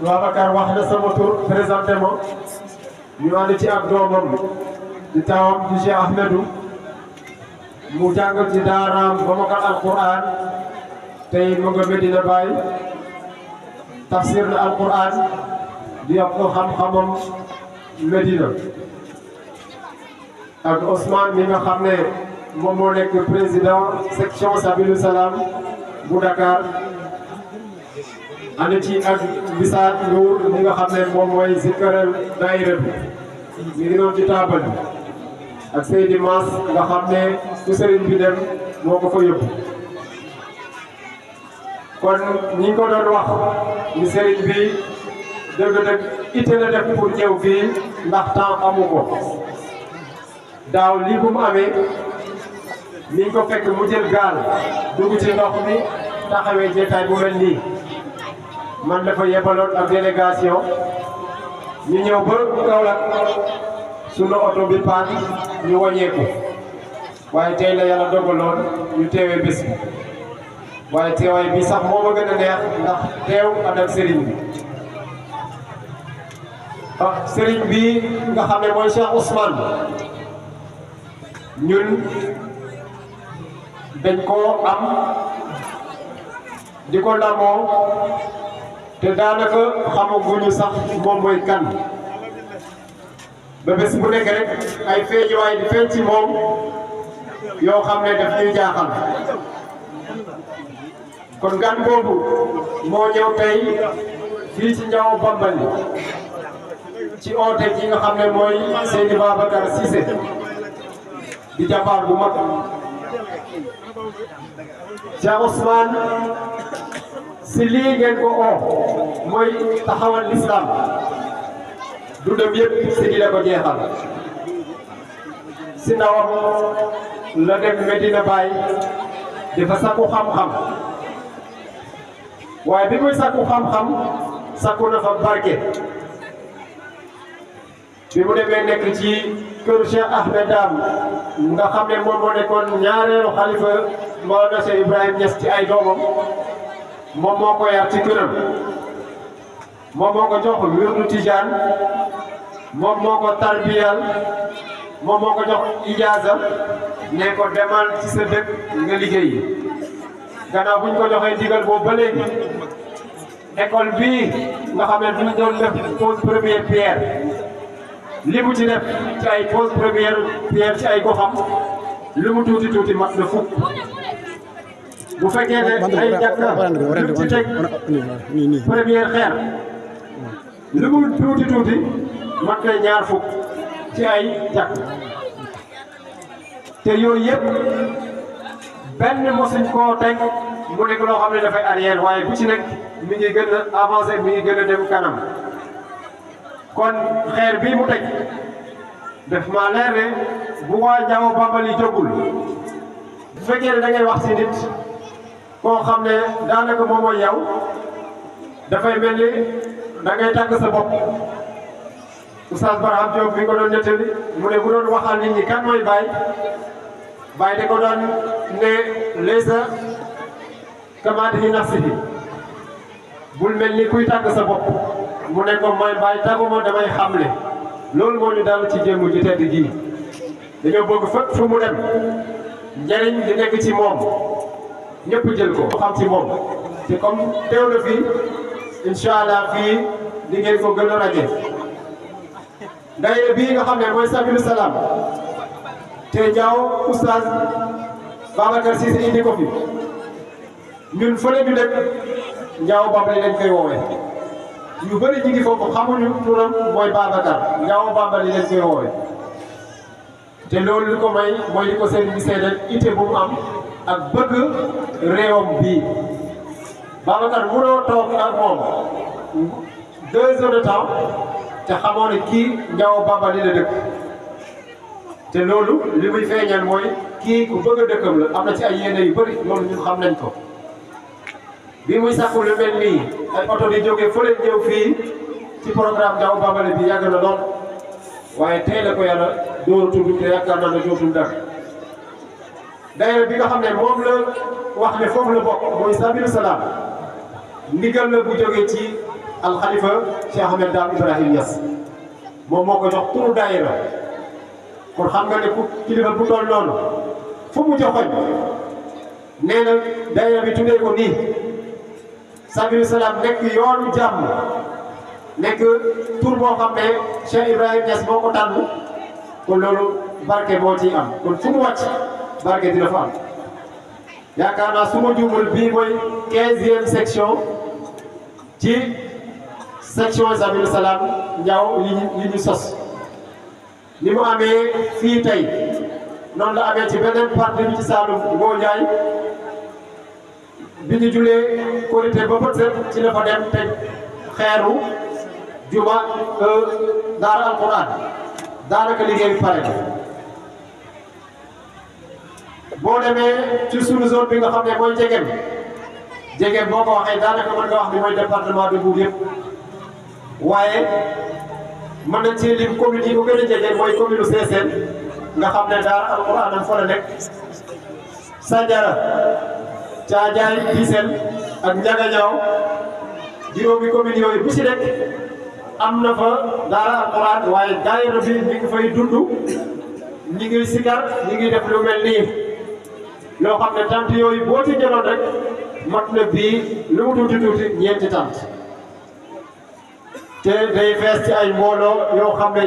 Babacar wax na sama tur présenté ma ñu ànd ci ak doomam di taawam di Cheikh Ahmedou mu jàng ci daaraam ba mokkal alquran tey mu nga Medina Baye tafsir na alquran di yokk xam-xamam Medina ak Ousmane mi nga xam ne moom moo nekk président section Sabilou Salam bu Dakar ànd ci ak Bisaat Ndour mi nga xam ne moom mooy zikkaral daayira bi mi ngi doon ci taabal bi ak Seydi Mass nga xam ne su sëriñ bi dem moo ko fa yóbbu kon ñi ko doon wax ni sëriñ bi dëgg-dëgg itte la def pour ñëw fii ndax temps amu ko daaw lii bu mu amee mi ngi ko fekk mu jël gaal dugg ci ndox mi taxawee jeetaay bu mel nii man dafa yebaloon ak délégation ñu ñëw ba Kaolack sunu oto bi paan ñu wàññeeku waaye tey la yàlla dogaloon ñu teewee bés bi waaye teewaay bi sax moo ma gën a neex ndax teew ànd ak sëriñ bi sëriñ bi nga xam ne mooy Cheikh Ousmane ñun dañ koo am di ko ndamoo te daanaka xamaguñu sax moom mooy kan ba bés bu nekk rek ay feeñuwaay di feeñ ci moom yoo xam ne daf ñuy jaaxal kon gan boobu moo ñëw tey fii ci Ndiaw Bambali ci oote ji nga xam ne mooy Seydi Babacar Cissé di jàmbaar bu mag Cheikh Ousmane si lii ngeen ko oo mooy taxawal l'islam dundam yëpp si di la ko jeexal si ndawam la dem Medina Baye dafa sakku xam-xam waaye bi muy sakku xam-xam sakku na fa barke bi mu demee nekk ci kër Cheikh Ahmed Dame nga xam ne moom moo nekkoon ñaareelu xalifa Mawlana Cheikh Ibrahim Niass ci ay doomam moom moo ko yar ci këram moom moo ko jox wirdu Tijaan moom moo ko tarbiyal moom moo ko jox ijaaza ne ko demal ci sa dëkk nga liggéey gannaaw bu ñu ko joxee digal boobu ba léegi école bii nga xam ne duñ doon def pose première pierre li mu ci def ci ay pose première pierre ci ay goxam li mu tuuti tuuti mat na fukk bu fekkee ne ay jàkka li ci teg première xeer li mu tuuti tuuti mat na ñaar fukk ci ay jàkk te yooyu yëpp benn mosuñ koo teg mu nekk loo xam ne dafay arrière waaye bu ci nekk mi ngi gën a avancé mi ngi gën a dem kanam kon xeer bii mu teg def maa leer ne bu waa Ndiaw Bambali jógul bu fekkee ne da ngay wax si nit koo xam ne daanaka moom mooy yow dafay mel ni da ngay tàgg sa bopp Oustaz Barham Diop mi ko doon nettali mu ne bu doon waxal nit ñi kan mooy Baye Baye da ko doon ne laysa kamaadihi nafsihi bul mel ni kuy tàgg sa bopp mu ne ko mooy Baye tàgguma damay xamle loolu moo ñu dal ci jëmm ji tedd ji dañoo bëgg fépp fu mu dem njariñ di nekk ci moom ñëpp jël ko xam ci moom te comme teew na fii incha allah fii di ngeen ko gën a raje daayira bii nga xam ne mooy Sabilou Salam te Ndiaw Oustaz Babacar Cissé indi ko fi ñun fële ñu nekk Ndiaw Bambali lañ koy woowee ñu bëri ñu ngi foofu xamuñu turam mooy Babacar Ndiaw Bambali lañ koy woowee te loolu li ko may mooy li ko seen bi seedal ité bu mu am ak bëgg réewam bii Babacar mënoo toog ak moom 2 heures de temps te xamoo ne kii Ndiaw Bambali la dëkk te loolu li muy feeñal mooy kii ku bëgg a dëkkam la am na ci ay yéene yu bëri loolu ñun xam nañ ko bi muy sàkku lu mel nii ay oto di jógee fële ñëw fii ci programme Ndiaw Bambali bi yàgg na lool waaye tey la ko yàlla dooratul te yaakaar naa ne dootul dara daayira bi nga xam ne moom la wax ne foofu la bokk mooy Sabilou Salam ndigal la bu jógee ci alxalifa Cheikh Ahmed Dame Ibrahim Niass moom moo ko jox turu daayira kon xam nga ne ku kilifa bu toll noonu fu mu joxoñ nee na daayira bi tuddee ko nii Sabilu Salaam nekk yoonu jàmm nekk tur boo xam ne Cheikh Ibrahim Niass moo ko tànn kon loolu barke moo ciy am kon fu mu wàcc barke dina fa am yaakaar naa su ma juumul bii mooy 15e section ci section Sabilu Salaam Njaaw yi ñu sos ni mu amee fii tey noonu la amee ci beneen partie bi ci Saalum Ngoo Njaay bi ñu julee Korité ba bët set ci la fa dem teg xeeru juma daara alquran daanaka liggéey bi pare boo demee ci sunu zone bi nga xam ne mooy Njegem boo ko waxee daanaka mën nga wax ni mooy département de Mbour yëpp waaye mën nañ ci lim commune yi ko gën a jege mooy commune Sessène nga xam ne daara alquran am fa la nekk Sandiara Caajaay Bisel ak Njagañaaw juróomi commune yooyu bu ci nekk am na fa daara alquran waaye daayira bi mi ngi fay dund ñi ngi sikar ñi ngi def lu mel nii loo xam ne tant yooyu boo ci jëloon rek mat na bii lu mu tuuti ñeenti tant te day fees ci ay mbooloo yoo xam ne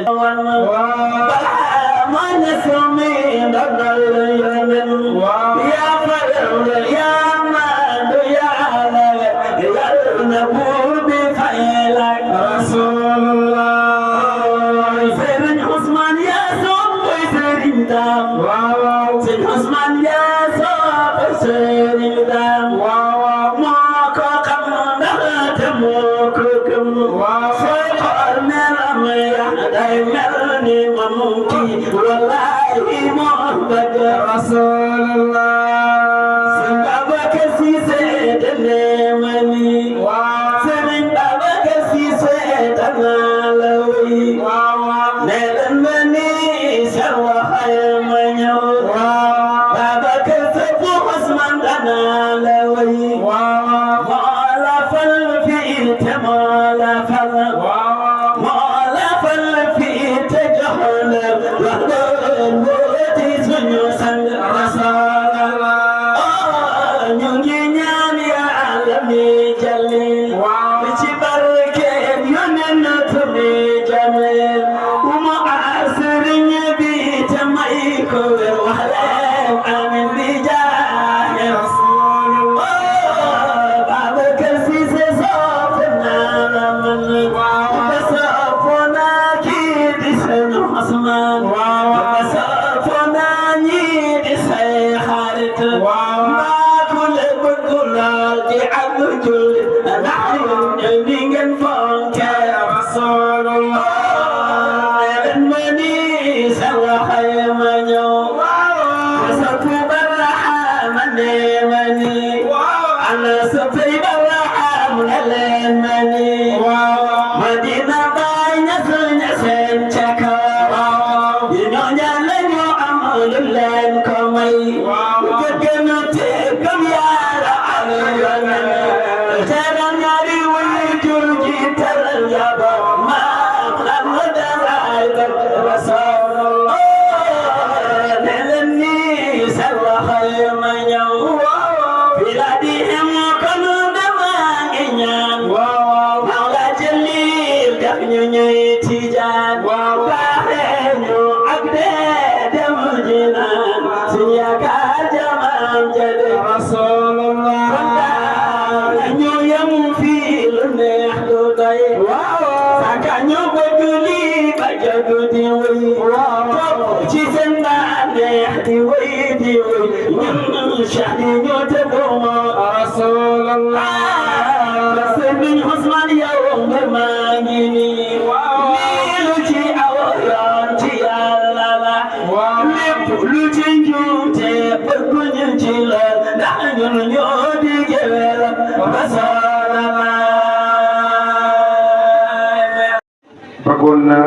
bëggoon na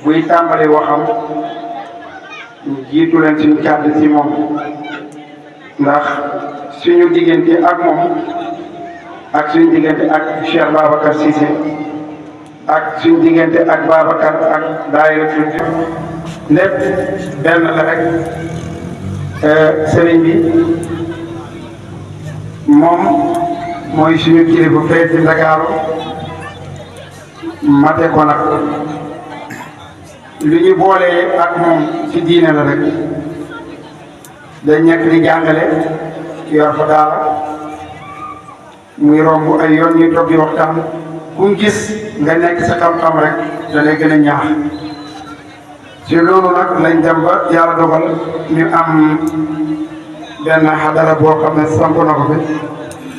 buy tàmbali waxam jiitu leen suñu kàddu ci moom ndax suñu diggante ak moom ak suñu diggante ak Cheikh Babacar Cissé ak suñu diggante ak Babacar ak daayira lépp benn la rek sëriñ bi moom mooy suñu kilifa fee ci Ndakaaru mate ko nag li ñu boolee ak moom ci diine la rek dañ nekk di jàngale yor fa daara muy romb ay yoon ñuy toog di waxtaan ku gis nga nekk sa xam-xam rek da lay gën a ñaax ci loolu nag lañ dem ba yàlla dogal ñu am benn xadara boo xam ne samp na ko fi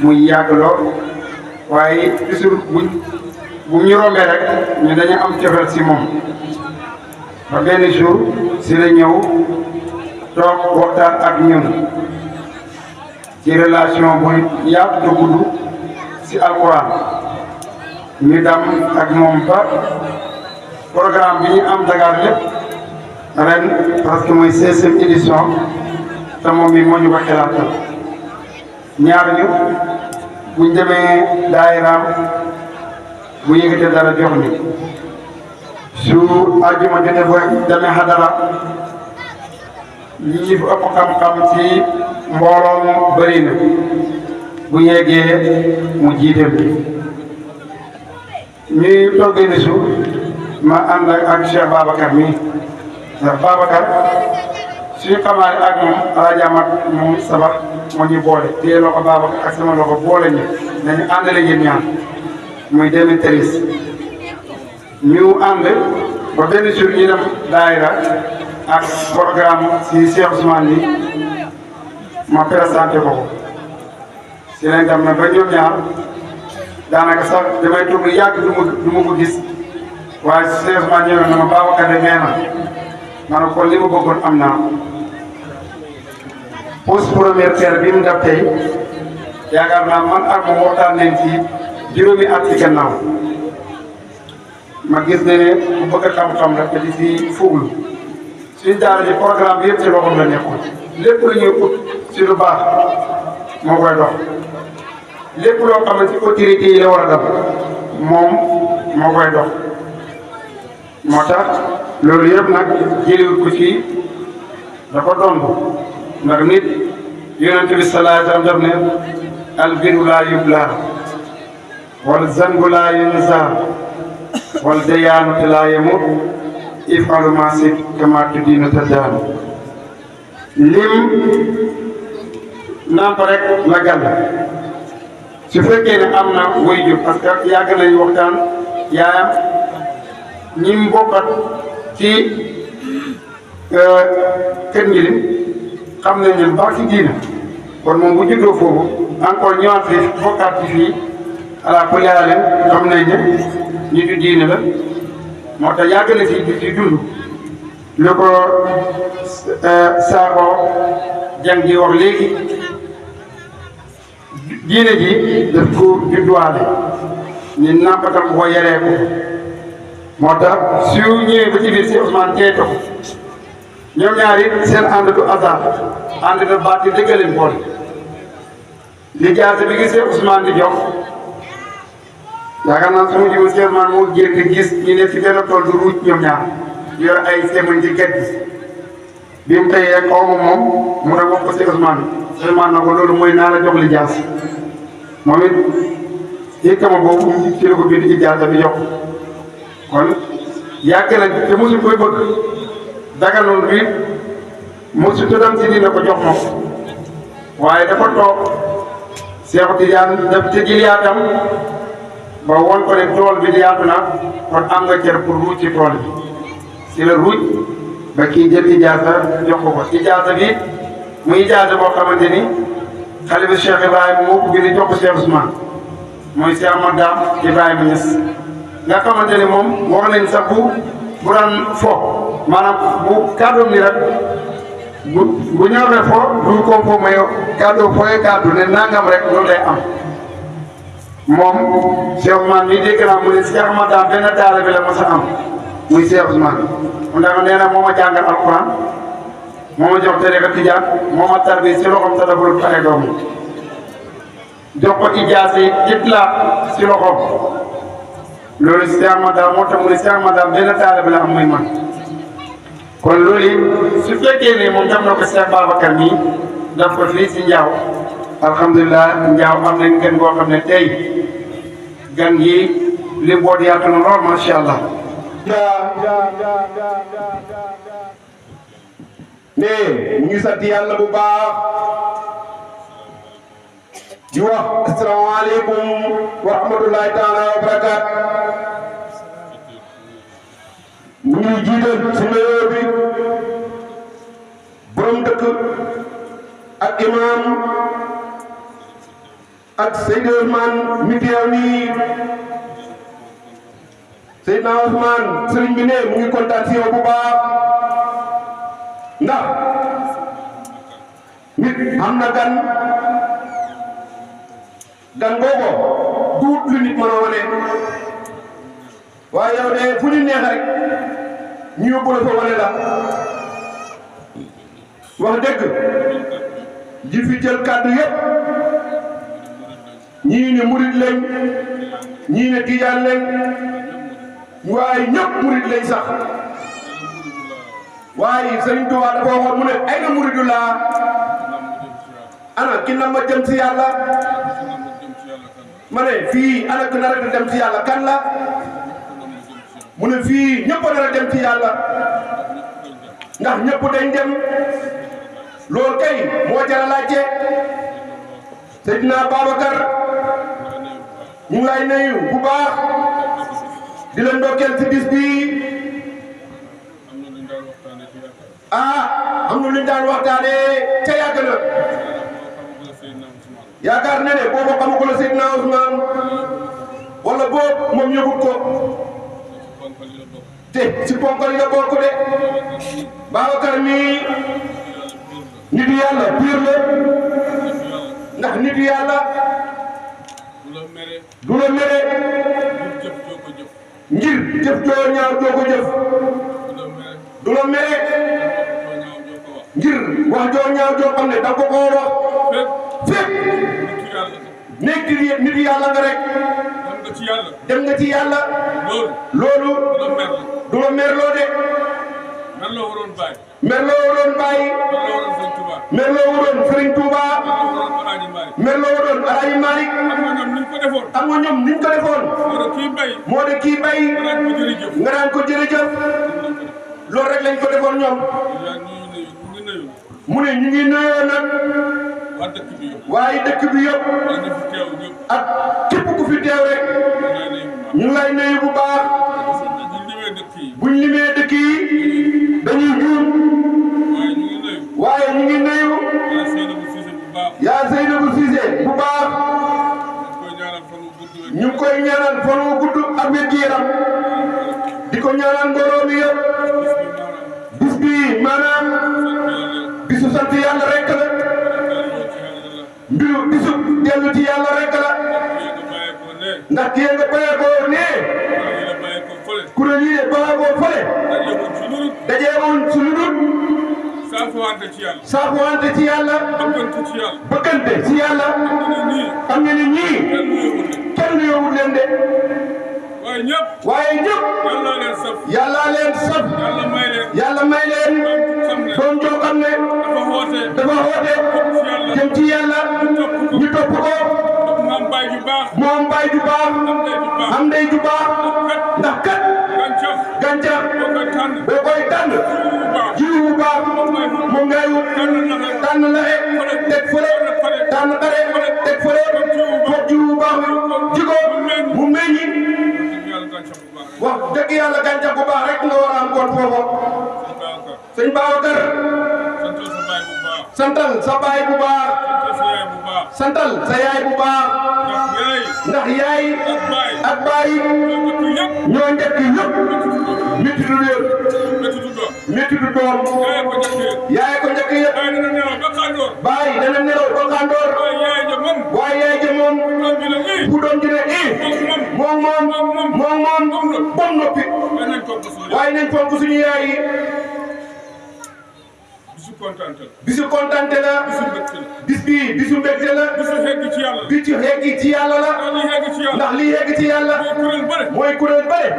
muy yàgg lool waaye toujours bu ñu rombee rek ñu dañu am cofeel si moom ba benn jour si la ñëw toog waxtaan ak ñun ci relation bu yaatu te gudd si alquran ñu dem ak moom ba programme bi ñu am Dakar lépp ren parce que mooy 16e édition te moom mi moo ñu ko xelaatal ñaar ñu buñ demee daayiraam bu yëgatee dara jox ni su àjjuma jotee ba demee xadara li ñu ëpp xam-xam ci mbooloom bëri na bu yeggee mu jiital ñuy toggee ni su ma ànd ak Cheikh Babacar mi ndax Babacar suñu xamaale ak moom alaajamat moom sabax moo ñu boole téye loxo Babacar ak sama loxo boole ñu nañu àndale yéen ñaar muy 2013 ñu ànd ba benn jour ñu dem daayira ak programme si Cheikh Ousmane bi ma présenté ko ko si lañ dem na ba ñoom ñaar daanaka sax damay toog lu yàgg du ma ko gis waaye Cheikh Ousmane ñëw na ma Babacar de nee na ma ne ko li ma bëggoon am naa pose première pierre bi mu def tey yaakaar naa man ak moom waxtaan nañ ci juróomi at ci gannaaw ma gis ne bu bëgg a xam-xam la te di si fuglu suñu daara ji programme bi yëpp ci loxoom la nekkoon lépp lu ñuy ut si lu baax moo koy dox lépp loo xam ne ci autorité yi la war a def moom moo koy dox moo tax loolu yëpp nag jëliwut ko ci dafa doon ndax nit yonent bi sallallahu alayhi wa sallam daf ne albirru laa yublaa wal zanbu laa yunsaa wal dayaanu laa yamut if'alu maa shi'tum kamaa tudiinu tadaan lim nàmp rek la gàll su fekkee ne am na waajur parce que yàgg nañu waxtaan yaayam ñi mu bokkat ci kër ngilim xam nañ ne baax ci diina kon moom bu juddoo foofu encore ñëwaat fii bokkaat ci fii ala kulli haal xam nañ ne nitu diine la moo tax yàgg na ci dund lu ko Sakho jàng di wax léegi diine ji daf ko judduwaale ñu nàmpatal ko yaree ko moo tax su ñëwee ba ci biir si Ousmane tey ko ñoom ñaar it seen ànd du hasard ànd na baat yi dëggaleen boole li jaase bi gisee Ousmane di jox yaakaar naa su ma jiwoon si Ousmane moo génn gis ñu ne si benn tool du ruuj ñoom ñaar yor ay semaine ci gerte bi mu teyee xaw ma moom mu ne wax ko si Ousmane na ko loolu mooy naa la jox li jaas moom it yëkkama boobu ci la ko bind ci jaasa bi jox kon yàgg nañ te mosuñ koy bëgg daganoon bi mosu tuddam si dina ko jox ma ko waaye dafa toog Cheikh Tidiane def ci giliyaatam ba won ko ne tool bi di yaatu na kon am nga cër pour ruuj ci tool bi si la ruuj ba kii jël ijaasa jox ko ijaasa bi muy ijaasa boo xamante ni xale bi Cheikh Ibrahima moo ko bind jox ko Cheikh Ousmane mooy Cheikh Madame Ibrahima Niass nga xamante ni moom wax nañ sax bu daan fo maanaam bu kàddoom ni rek bu ñëwee fo du ko fo may kàddoo fooy kàddu ne nangam rek loolu lay am moom Cheikh Ousmane mii dégg naa mu ne Cheikh Madame benn daara bi la mos a am muy Cheikh Ousmane ndax nee na moo ma jàngal alquran moo ma jox tariqa tijaan moo ma tarbi si loxoom te deful ay doom jox ko ijaase itlaaq ci loxoom loolu Cheikh Ahmadou moo tax mu ne Cheikh Ahmadou benn taalibe la am muy man kon loolu su fekkee ne moom def na ko Cheikh Babacar nii daf ko fii si Njaaw alhamdulilah Njaaw am nañ gan boo xam ne tey gan yi li boot yaatu na lool macha allah. ne ñu ngi sant yàlla bu baax di wax asalaamaaleykum wa rahmatulahi taala wa barakaat ñu ngi jiital si nuyoo bi borom dëkk ak imam ak Seydi Ousmane mi teew nii Seydina Ousmane sëriñ bi ne mu ngi kontaan si yow bu baax ndax nit am na gan boobu duut lu nit mën a wane waaye yow de fu ñu neex rek ñu yóbbu la fa wane la wax dëgg ji fi jël kàddu yépp ñii ne murit lañ ñii ne tijaan lañ waaye ñëpp murit lañ sax waaye Sëriñ Tuubaa dafa waxoon mu ne ay na muridullah ana ki na ma jëm ci yàlla ma ne fii ana ki nar a dem ci yàlla kan la mu ne fii ñëpp nar a dem ci yàlla ndax ñëpp dañ dem loolu kay moo jar a laajte Seydina Babacar ñu ngi lay nuyu bu baax di leen ndokkeel ci bis bi am na lu ñu daan waxtaanee ca yàgg na yaakaar na ne boobu xamagul la Seydina Ousmane wala boobu moom yëgut ko te si ponkal yi la bokk de Babacar mi nitu yàlla biir la ndax nitu yàlla du la mere ngir jëf joo ñaaw joo ko jëf du la mere ngir wax joo ñaaw joo xam ne da ko koo wax fépp nekk nit yàlla nga rek dem nga ci yàlla loolu du la merloo de merloo waroon bàyyi merloo waroon Sëriñ Tuuba merloo waroon Alaaji Maalik am nga ñoom niñ ko defoon moo de kii bay nga daan ko jërëjëf loolu rek lañ ko defoon ñoom mu ne ñu ngi nuyoo nag waaye dëkk bi yëpp ak képp ku fi teew rek ñu ngi lay nuyu bu baax buñ limee dëkk yi dañuy juum waaye ñu ngi nuyu yaa Seynabou Cissé bu baax ñu ngi koy ñaanal fan wu gudd ak wér-gu-yaram di ko ñaanal mbooloo mi yëpp bis bi maanaam bisu sant yàlla rek la mbiru bisu dellu ci yàlla rek la ndax kii nga bayee ko nee kuréel yi de bayee ko fële dajee woon su lu dul saafuwante ci yàlla bëggante ci yàlla xam nga ni ñii kenn yowut leen de waaye ñëpp yàlla leen saf yàlla may leen doom joo xam ne dafa xoote jëm ci yàlla ñu topp ko mu am baay ju baax am ndey ju baax ndax kat gàncax boo koy tànn jiw bu baax moom ngay wut tànn laxe teg fële tànn xare teg fële foog jiw bu baax bi jiko mu meññi wax dëgg yàlla gàncax bu baax rek nga war a am kon foofu sëñ Babacar santal sa baay bu baax santal sa yaay bu baax ndax yaay ak baay ñoo njëkk yëpp métti du réer métti du doom yaay ko njëkk yëpp baay dana nelaw ba xàndoor waaye yaay ja moom bu doom ji ne moom bom noppi waaye nañ fonk suñu yaay yi bisu kontante la bis bii bisu mbégte la bisu xeggi ci yàlla la ndax lii yegg ci yàlla mooy kuréel bëre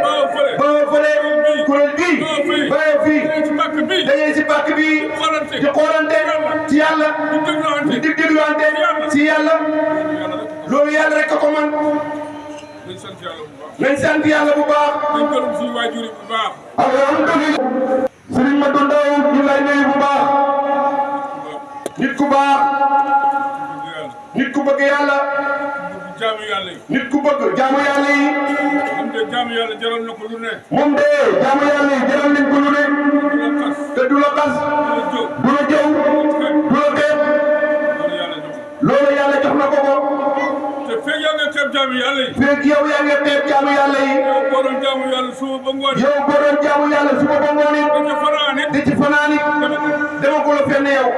ba fële kuréel bii ba fii dañuy si pàkk bi di xoolante ci yàlla di dégluwante ci yàlla loolu yàlla rek a ko man nañ sant yàlla bu baax alhamdulilah Serigne Madou Ndaw ñu lay nuyu bu baax nit ku baax nit ku bëgg yàlla nit ku bëgg jaamu yàlla yi moom de jaamu yàlla jaral na ko lu ne moom de jaamu yàlla yi jaral nañ ko lu ne te du la xas du la jëw du la xeeb loolu yàlla jox na ko ko te feeg yaa ngi xeeb jaamu yàlla yi feeg yow yaa ngi xeeb jaamu yàlla yi yow boo doon jaamu yàlla suba ba ngoon yow boo doon jaamu yàlla suba ba ngoon it di ci fanaani dama ko la fenn yow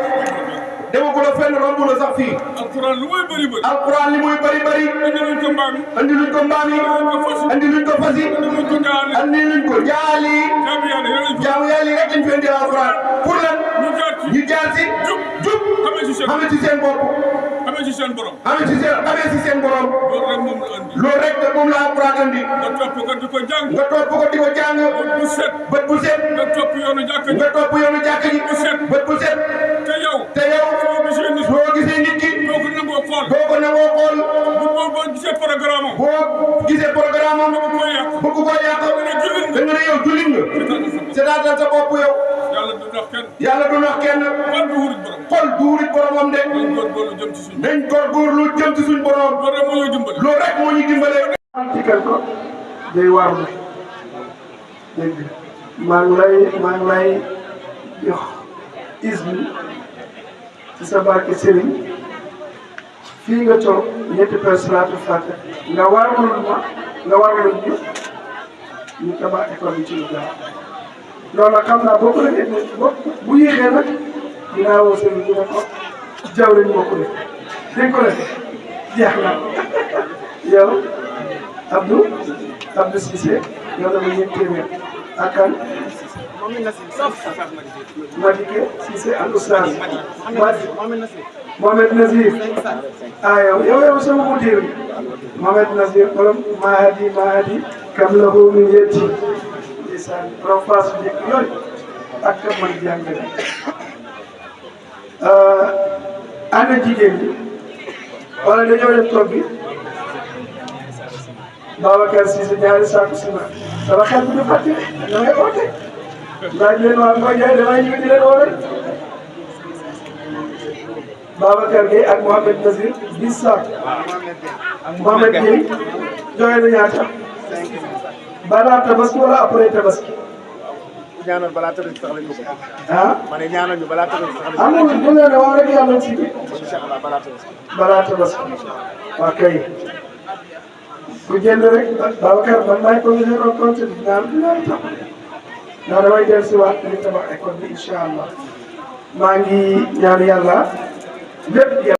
dama ko la fenn romb la sax fii alquran lu muy bëri bëri alquran li muy bëri bëri andi luñ ko mbaam yi andi luñ ko mbaam yi andi luñ ko fas yi andi luñ ko jaali jaamu yàlla yi rek lañ fi indi alquran pour lan ñu jaar si jub xamee ci seen bopp xamee ci seen borom xamee ci seen borom loolu rek moom la alquran andi nga topp ko di ko jàng bët bu set nga topp yoonu jàkka ji bët bu set te yow soo gisee nit ki doo ko nangoo xool boo gisee programme am bëgg koo yàq da nga ne yow jullit nga seetaatal sa bopp yow yàlla du nax kenn xol du wurit boromam de nañ góorgóorlu jëm ci suñ borom loolu rek moo ñu dimbale antikal ko day war na dégg maa ngi lay jox ismi ci sa barke Serigne fii nga toog ñetti personnalité fàtte nga warul ñu tabax école bi ci lu gaaw loolu xam naa boo ko defee bu yéexee nag dinaa woo Serigne bi ne ko jaww lañ bokk de dégg ko def jeex na yow Abdou Cissé yow dama ñeent téeméer ak kan Madike Cissé ak Oustaz Mohamed Nazir ah yow sama mudir Mohamed Nazir borom Mahadi kam lahu min yetti ndeysaan borom Fass njëkk yooyu ak kam man jàngale ana jigéen ñi wala dañoo def toog bi Babacar Cissé ñaari saako ciment sama xel bu ñu fàtte damay oote laaj leen waa Ngoy Ndiaye damay ñëw di leen woo rek Babacar Gueye ak Mohamed Nazir 10 saako Mohamed Gueye joxe na ñaata balaa tabaski wala après tabaski. ñaanal balaa tabaski sax lañ ko bëgg. ah ma ne ñaanal ñu balaa tabaski sax lañ ko bëgg. amul bu leen wax rek yàlla ci bi. incha allah balaa tabaski. balaa tabaski waa kay ku jënd rek Babacar man maay commissaire au compte dinaa tax ndax damay dellusiwaat li tabax école bi incha allah maa ngi ñaan yàlla lépp.